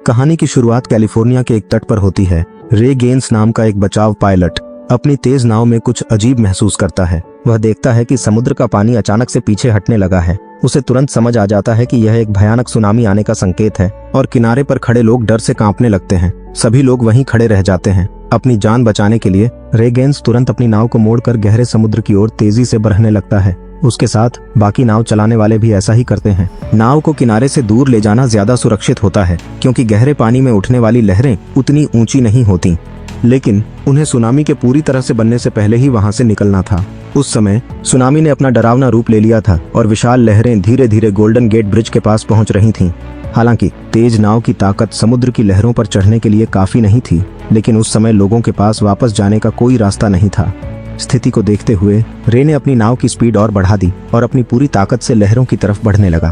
कहानी की शुरुआत कैलिफोर्निया के एक तट पर होती है। रे गेन्स नाम का एक बचाव पायलट अपनी तेज नाव में कुछ अजीब महसूस करता है। वह देखता है कि समुद्र का पानी अचानक से पीछे हटने लगा है। उसे तुरंत समझ आ जाता है कि यह एक भयानक सुनामी आने का संकेत है और किनारे पर खड़े लोग डर से कांपने लगते हैं। सभी लोग वहीं खड़े रह जाते हैं। अपनी जान बचाने के लिए रे गेन्स तुरंत अपनी नाव को मोड़कर गहरे समुद्र की ओर तेजी से बढ़ने लगता है। उसके साथ बाकी नाव चलाने वाले भी ऐसा ही करते हैं। नाव को किनारे से दूर ले जाना ज्यादा सुरक्षित होता है क्योंकि गहरे पानी में उठने वाली लहरें उतनी ऊंची नहीं होती, लेकिन उन्हें सुनामी के पूरी तरह से बनने से पहले ही वहां से निकलना था। उस समय सुनामी ने अपना डरावना रूप ले लिया था और विशाल लहरें धीरे धीरे गोल्डन गेट ब्रिज के पास पहुंच रही थीं। हालांकि तेज नाव की ताकत समुद्र की लहरों पर चढ़ने के लिए काफी नहीं थी, लेकिन उस समय लोगों के पास वापस जाने का कोई रास्ता नहीं था। स्थिति को देखते हुए रे ने अपनी नाव की स्पीड और बढ़ा दी और अपनी पूरी ताकत से लहरों की तरफ बढ़ने लगा।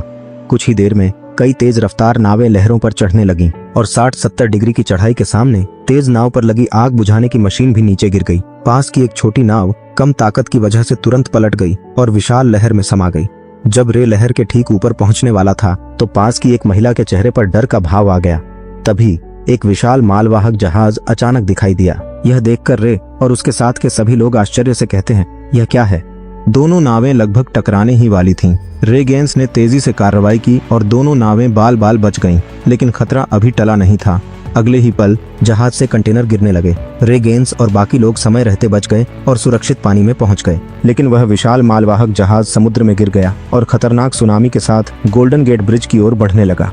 कुछ ही देर में कई तेज रफ्तार नावें लहरों पर चढ़ने लगीं और 60-70 डिग्री की चढ़ाई के सामने तेज नाव पर लगी आग बुझाने की मशीन भी नीचे गिर गई। पास की एक छोटी नाव कम ताकत की वजह से तुरंत पलट गई और विशाल लहर में समा गई। जब रे लहर के ठीक ऊपर पहुंचने वाला था तो पास की एक महिला के चेहरे पर डर का भाव आ गया। तभी एक विशाल मालवाहक जहाज अचानक दिखाई दिया। यह देखकर रे और उसके साथ के सभी लोग आश्चर्य से कहते हैं, यह क्या है? दोनों नावें लगभग टकराने ही वाली थीं। रे गेन्स ने तेजी से कार्रवाई की और दोनों नावें बाल बाल बच गईं, लेकिन खतरा अभी टला नहीं था। अगले ही पल जहाज से कंटेनर गिरने लगे। रे गेन्स और बाकी लोग समय रहते बच गए और सुरक्षित पानी में पहुंच गए, लेकिन वह विशाल मालवाहक जहाज समुद्र में गिर गया और खतरनाक सुनामी के साथ गोल्डन गेट ब्रिज की ओर बढ़ने लगा।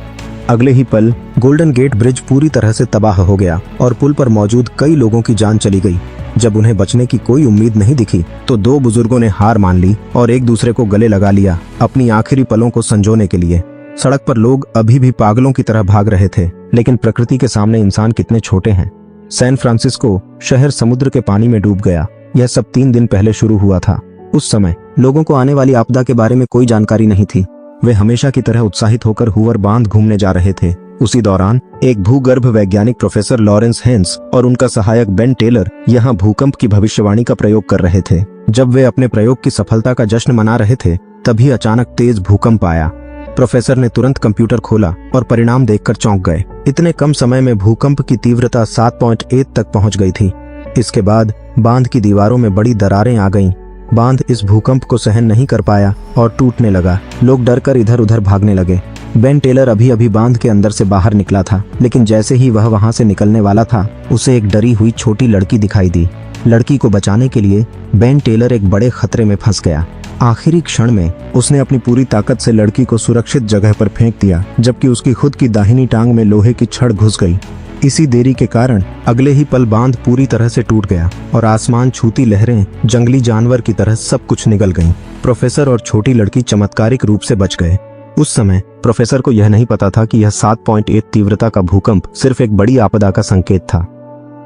अगले ही पल गोल्डन गेट ब्रिज पूरी तरह से तबाह हो गया और पुल पर मौजूद कई लोगों की जान चली गई। जब उन्हें बचने की कोई उम्मीद नहीं दिखी तो दो बुजुर्गों ने हार मान ली और एक दूसरे को गले लगा लिया अपनी आखिरी पलों को संजोने के लिए। सड़क पर लोग अभी भी पागलों की तरह भाग रहे थे, लेकिन प्रकृति के सामने इंसान कितने छोटे हैं। सैन फ्रांसिस्को शहर समुद्र के पानी में डूब गया। यह सब 3 दिन पहले शुरू हुआ था। उस समय लोगों को आने वाली आपदा के बारे में कोई जानकारी नहीं थी। वे हमेशा की तरह उत्साहित होकर हूवर बांध घूमने जा रहे थे। उसी दौरान एक भूगर्भ वैज्ञानिक प्रोफेसर लॉरेंस हेंस और उनका सहायक बेन टेलर यहाँ भूकंप की भविष्यवाणी का प्रयोग कर रहे थे। जब वे अपने प्रयोग की सफलता का जश्न मना रहे थे, तभी अचानक तेज भूकंप आया। प्रोफेसर ने तुरंत कंप्यूटर खोला और परिणाम देखकर चौंक गए। इतने कम समय में भूकंप की तीव्रता 7.8 तक पहुंच गई थी। इसके बाद बांध की दीवारों में बड़ी दरारें आ गईं। बांध इस भूकंप को सहन नहीं कर पाया और टूटने लगा। लोग डरकर इधर उधर भागने लगे। बेन टेलर अभी अभी बांध के अंदर से बाहर निकला था, लेकिन जैसे ही वह वहां से निकलने वाला था, उसे एक डरी हुई छोटी लड़की दिखाई दी। लड़की को बचाने के लिए बेन टेलर एक बड़े खतरे में फंस गया। आखिरी क्षण में उसने अपनी पूरी ताकत से लड़की को सुरक्षित जगह पर फेंक दिया, जबकि उसकी खुद की दाहिनी टांग में लोहे की छड़ घुस गई। इसी देरी के कारण अगले ही पल बांध पूरी तरह से टूट गया और आसमान छूती लहरें जंगली जानवर की तरह सब कुछ निगल गईं। प्रोफेसर और छोटी लड़की चमत्कारिक रूप से बच गए। उस समय प्रोफेसर को यह नहीं पता था कि यह 7.8 तीव्रता का भूकंप सिर्फ एक बड़ी आपदा का संकेत था।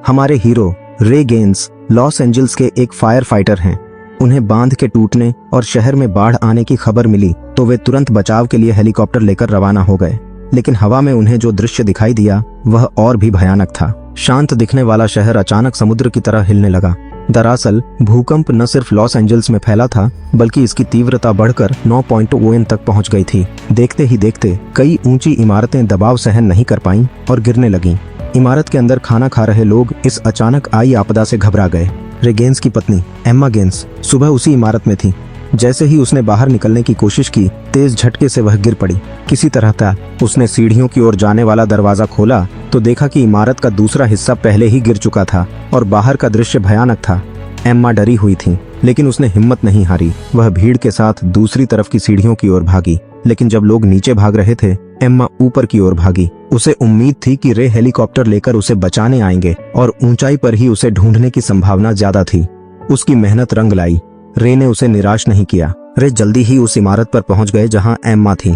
हमारे हीरो रे गेन्स लॉस एंजल्स के एक फायर फाइटर हैं। उन्हें बांध के टूटने और शहर में बाढ़ आने की खबर मिली तो वे तुरंत बचाव के लिए हेलीकॉप्टर लेकर रवाना हो गए। लेकिन हवा में उन्हें जो दृश्य दिखाई दिया वह और भी भयानक था। शांत दिखने वाला शहर अचानक समुद्र की तरह हिलने लगा। दरअसल भूकंप न सिर्फ लॉस एंजल्स में फैला था, बल्कि इसकी तीव्रता बढ़कर 9.0 तक पहुंच गई थी। देखते ही देखते कई ऊंची इमारतें दबाव सहन नहीं कर पाईं और गिरने लगीं। इमारत के अंदर खाना खा रहे लोग इस अचानक आई आपदा से घबरा गए। रे गेन्स की पत्नी एम्मा गेन्स सुबह उसी इमारत में थी। जैसे ही उसने बाहर निकलने की कोशिश की, तेज झटके से वह गिर पड़ी। किसी तरह था उसने सीढ़ियों की ओर जाने वाला दरवाजा खोला तो देखा कि इमारत का दूसरा हिस्सा पहले ही गिर चुका था और बाहर का दृश्य भयानक था। एम्मा डरी हुई थी, लेकिन उसने हिम्मत नहीं हारी। वह भीड़ के साथ दूसरी तरफ की सीढ़ियों की ओर भागी, लेकिन जब लोग नीचे भाग रहे थे, एम्मा ऊपर की ओर भागी। उसे उम्मीद थी कि रे हेलीकॉप्टर लेकर उसे बचाने आएंगे और ऊंचाई पर ही उसे ढूंढने की संभावना ज्यादा थी। उसकी मेहनत रंग लाई। रे ने उसे निराश नहीं किया। रे जल्दी ही उस इमारत पर पहुंच गए जहां एम्मा थी।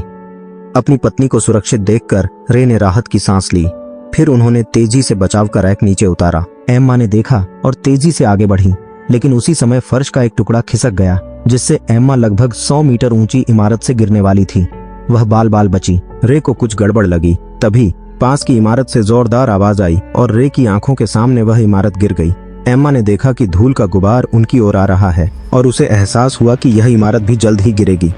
अपनी पत्नी को सुरक्षित देखकर रे ने राहत की सांस ली। फिर उन्होंने तेजी से बचाव का रैक नीचे उतारा। एम्मा ने देखा और तेजी से आगे बढ़ी, लेकिन उसी समय फर्श का एक टुकड़ा खिसक गया, जिससे एम्मा लगभग 100 मीटर ऊंची इमारत से गिरने वाली थी। वह बाल बाल बची। रे को कुछ गड़बड़ लगी। तभी पास की इमारत से जोरदार आवाज आई और रे की आंखों के सामने वह इमारत गिर गई। एम्मा ने देखा कि धूल का गुबार उनकी ओर आ रहा है और उसे एहसास हुआ कि यह इमारत भी जल्द ही गिरेगी।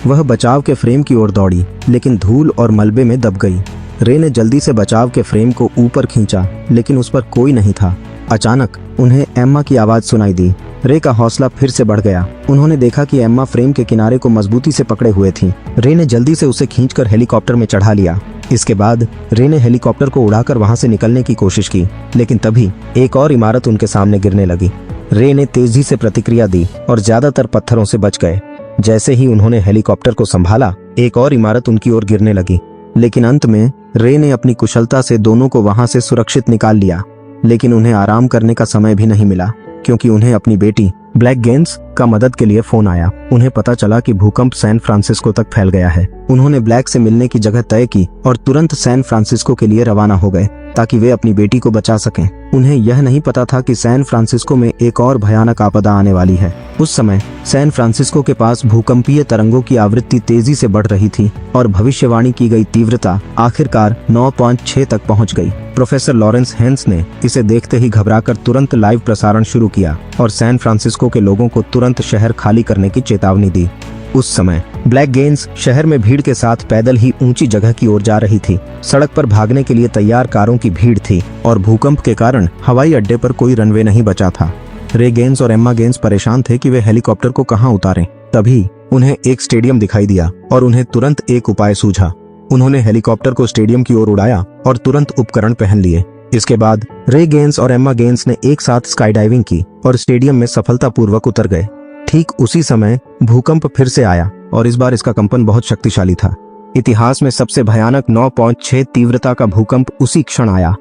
वह बचाव के फ्रेम की ओर दौड़ी, लेकिन धूल और मलबे में दब गई। रे ने जल्दी से बचाव के फ्रेम को ऊपर खींचा, लेकिन उस पर कोई नहीं था। अचानक उन्हें एम्मा की आवाज सुनाई दी। रे का हौसला फिर से बढ़ गया। उन्होंने देखा कि एम्मा फ्रेम के किनारे को मजबूती से पकड़े हुए थी। रे ने जल्दी से उसे खींचकर हेलीकॉप्टर में चढ़ा लिया। इसके बाद रे ने हेलीकॉप्टर को उड़ाकर वहां से निकलने की कोशिश की, लेकिन तभी एक और इमारत उनके सामने गिरने लगी। रे ने तेजी से प्रतिक्रिया दी और ज्यादातर पत्थरों से बच गए। जैसे ही उन्होंने हेलीकॉप्टर को संभाला, एक और इमारत उनकी ओर गिरने लगी, लेकिन अंत में रे ने अपनी कुशलता से दोनों को वहां से सुरक्षित निकाल लिया। लेकिन उन्हें आराम करने का समय भी नहीं मिला, क्योंकि उन्हें अपनी बेटी ब्लैक गेंस का मदद के लिए फोन आया। उन्हें पता चला कि भूकंप सैन फ्रांसिस्को तक फैल गया है। उन्होंने ब्लैक से मिलने की जगह तय की और तुरंत सैन फ्रांसिस्को के लिए रवाना हो गए, ताकि वे अपनी बेटी को बचा सकें। उन्हें यह नहीं पता था कि सैन फ्रांसिस्को में एक और भयानक आपदा आने वाली है। उस समय सैन फ्रांसिस्को के पास भूकंपीय तरंगों की आवृत्ति तेजी से बढ़ रही थी और भविष्यवाणी की गई तीव्रता आखिरकार 9.6 तक पहुंच गई। प्रोफेसर लॉरेंस हेंस ने इसे देखते ही घबराकर तुरंत लाइव प्रसारण शुरू किया और सैन फ्रांसिस्को के लोगों को तुरंत शहर खाली करने की चेतावनी दी। उस समय ब्लैक गेंस शहर में भीड़ के साथ पैदल ही ऊंची जगह की ओर जा रही थी। सड़क पर भागने के लिए तैयार कारों की भीड़ थी और भूकंप के कारण हवाई अड्डे पर कोई रनवे नहीं बचा था। रे गेंस और एम्मा गेंस परेशान थे कि वे हेलीकॉप्टर को कहां उतारें। तभी उन्हें एक स्टेडियम दिखाई दिया और उन्हें तुरंत एक उपाय सूझा। उन्होंने हेलीकॉप्टर को स्टेडियम की ओर उड़ाया और तुरंत उपकरण पहन लिए। इसके बाद रे गेंस और एम्मा गेंस ने एक साथ स्काई डाइविंग की और स्टेडियम में सफलतापूर्वक उतर गए। ठीक उसी समय भूकंप फिर से आया और इस बार इसका कंपन बहुत शक्तिशाली था। इतिहास में सबसे भयानक 9.6 तीव्रता का भूकंप उसी क्षण आया।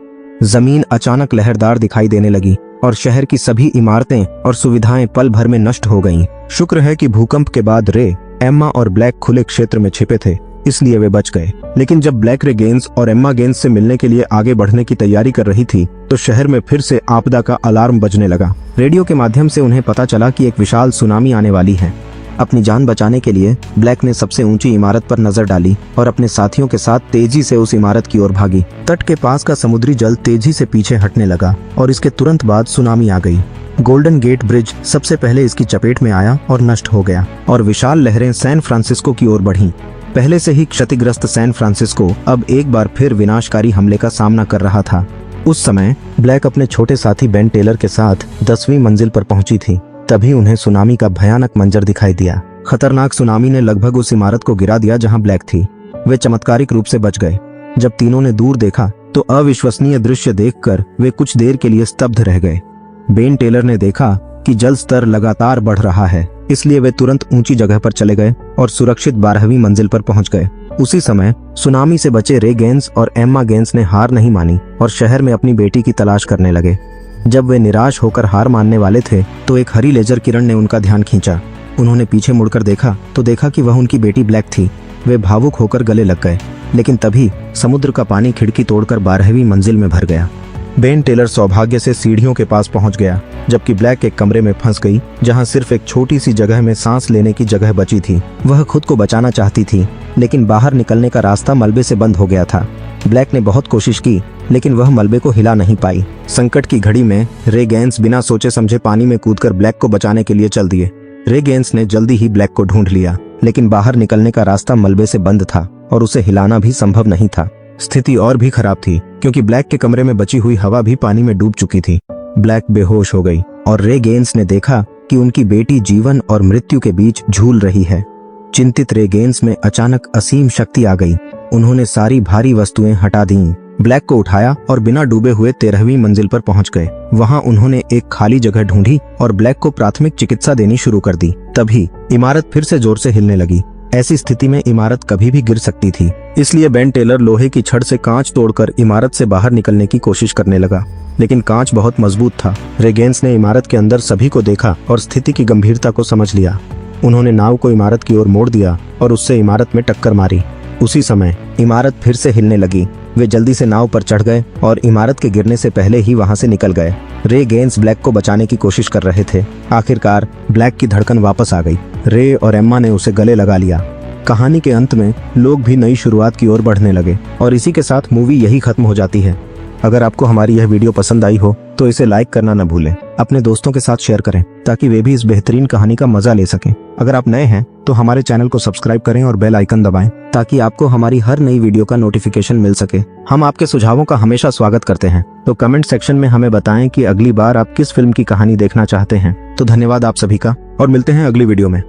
जमीन अचानक लहरदार दिखाई देने लगी और शहर की सभी इमारतें और सुविधाएं पल भर में नष्ट हो गईं। शुक्र है कि भूकंप के बाद रे, एम्मा और ब्लैक खुले क्षेत्र में छिपे थे, इसलिए वे बच गए। लेकिन जब ब्लैक रे गेंस और एम्मा गेंस से मिलने के लिए आगे बढ़ने की तैयारी कर रही थी, तो शहर में फिर से आपदा का अलार्म बजने लगा। रेडियो के माध्यम से उन्हें पता चला कि एक विशाल सुनामी आने वाली है। अपनी जान बचाने के लिए ब्लैक ने सबसे ऊंची इमारत पर नजर डाली और अपने साथियों के साथ तेजी से उस इमारत की ओर भागी। तट के पास का समुद्री जल तेजी से पीछे हटने लगा और इसके तुरंत बाद सुनामी आ गई। गोल्डन गेट ब्रिज सबसे पहले इसकी चपेट में आया और नष्ट हो गया और विशाल लहरें सैन फ्रांसिस्को की ओर बढ़ीं। पहले से ही क्षतिग्रस्त सैन फ्रांसिस्को अब एक बार फिर विनाशकारी हमले का सामना कर रहा था। उस समय ब्लैक अपने छोटे साथी बेन टेलर के साथ 10वीं मंजिल पर पहुंची थी। तभी उन्हें सुनामी का भयानक मंजर दिखाई दिया। खतरनाक सुनामी ने लगभग उस इमारत को गिरा दिया जहां ब्लैक थी। वे चमत्कारिक रूप से बच गए। जब तीनों ने दूर देखा तो अविश्वसनीय दृश्य देखकर वे कुछ देर के लिए स्तब्ध रह गए। बेन टेलर ने देखा कि जल स्तर लगातार बढ़ रहा है, इसलिए वे तुरंत ऊंची जगह पर चले गए और सुरक्षित 12वीं मंजिल पर पहुंच गए। उसी समय सुनामी से बचे रे गेंस और एम्मा गेंस ने हार नहीं मानी और शहर में अपनी बेटी की तलाश करने लगे। जब वे निराश होकर हार मानने वाले थे तो एक हरी लेजर किरण ने उनका ध्यान खींचा। उन्होंने पीछे मुड़कर देखा तो देखा कि वह उनकी बेटी ब्लैक थी। वे भावुक होकर गले लग गए, लेकिन तभी समुद्र का पानी खिड़की तोड़कर 12वीं मंजिल में भर गया। बेन टेलर सौभाग्य से सीढ़ियों के पास पहुंच गया, जबकि ब्लैक एक कमरे में फंस गई जहां सिर्फ एक छोटी सी जगह में सांस लेने की जगह बची थी। वह खुद को बचाना चाहती थी, लेकिन बाहर निकलने का रास्ता मलबे से बंद हो गया था। ब्लैक ने बहुत कोशिश की, लेकिन वह मलबे को हिला नहीं पाई। संकट की घड़ी में रे गेंस बिना सोचे समझे पानी में कूदकर ब्लैक को बचाने के लिए चल दिए। रे गेंस ने जल्दी ही ब्लैक को ढूंढ लिया, लेकिन बाहर निकलने का रास्ता मलबे से बंद था और उसे हिलाना भी संभव नहीं था। स्थिति और भी खराब थी, क्योंकि ब्लैक के कमरे में बची हुई हवा भी पानी में डूब चुकी थी। ब्लैक बेहोश हो गई और रे गेंस ने देखा कि उनकी बेटी जीवन और मृत्यु के बीच झूल रही है। चिंतित रे गेंस में अचानक असीम शक्ति आ गई। उन्होंने सारी भारी वस्तुएं हटा दीं, ब्लैक को उठाया और बिना डूबे हुए 13वीं मंजिल पर पहुंच गए। वहां उन्होंने एक खाली जगह ढूंढी और ब्लैक को प्राथमिक चिकित्सा देनी शुरू कर दी। तभी इमारत फिर से जोर से हिलने लगी। ऐसी स्थिति में इमारत कभी भी गिर सकती थी, इसलिए बेन टेलर लोहे की छड़ से कांच तोड़कर इमारत से बाहर निकलने की कोशिश करने लगा, लेकिन कांच बहुत मजबूत था। रे गेंस ने इमारत के अंदर सभी को देखा और स्थिति की गंभीरता को समझ लिया। उन्होंने नाव को इमारत की ओर मोड़ दिया और उससे इमारत में टक्कर मारी। उसी समय इमारत फिर से हिलने लगी। वे जल्दी से नाव पर चढ़ गए और इमारत के गिरने से पहले ही वहां से निकल गए। रे गेंस ब्लैक को बचाने की कोशिश कर रहे थे। आखिरकार ब्लैक की धड़कन वापस आ गई। रे और एम्मा ने उसे गले लगा लिया। कहानी के अंत में लोग भी नई शुरुआत की ओर बढ़ने लगे और इसी के साथ मूवी यही खत्म हो जाती है। अगर आपको हमारी यह वीडियो पसंद आई हो तो इसे लाइक करना न भूलें। अपने दोस्तों के साथ शेयर करें ताकि वे भी इस बेहतरीन कहानी का मजा ले सकें। अगर आप नए हैं तो हमारे चैनल को सब्सक्राइब करें और बेल आइकन दबाएं ताकि आपको हमारी हर नई वीडियो का नोटिफिकेशन मिल सके। हम आपके सुझावों का हमेशा स्वागत करते हैं, तो कमेंट सेक्शन में हमें बताएं कि अगली बार आप किस फिल्म की कहानी देखना चाहते हैं। तो धन्यवाद आप सभी का, और मिलते हैं अगली वीडियो में।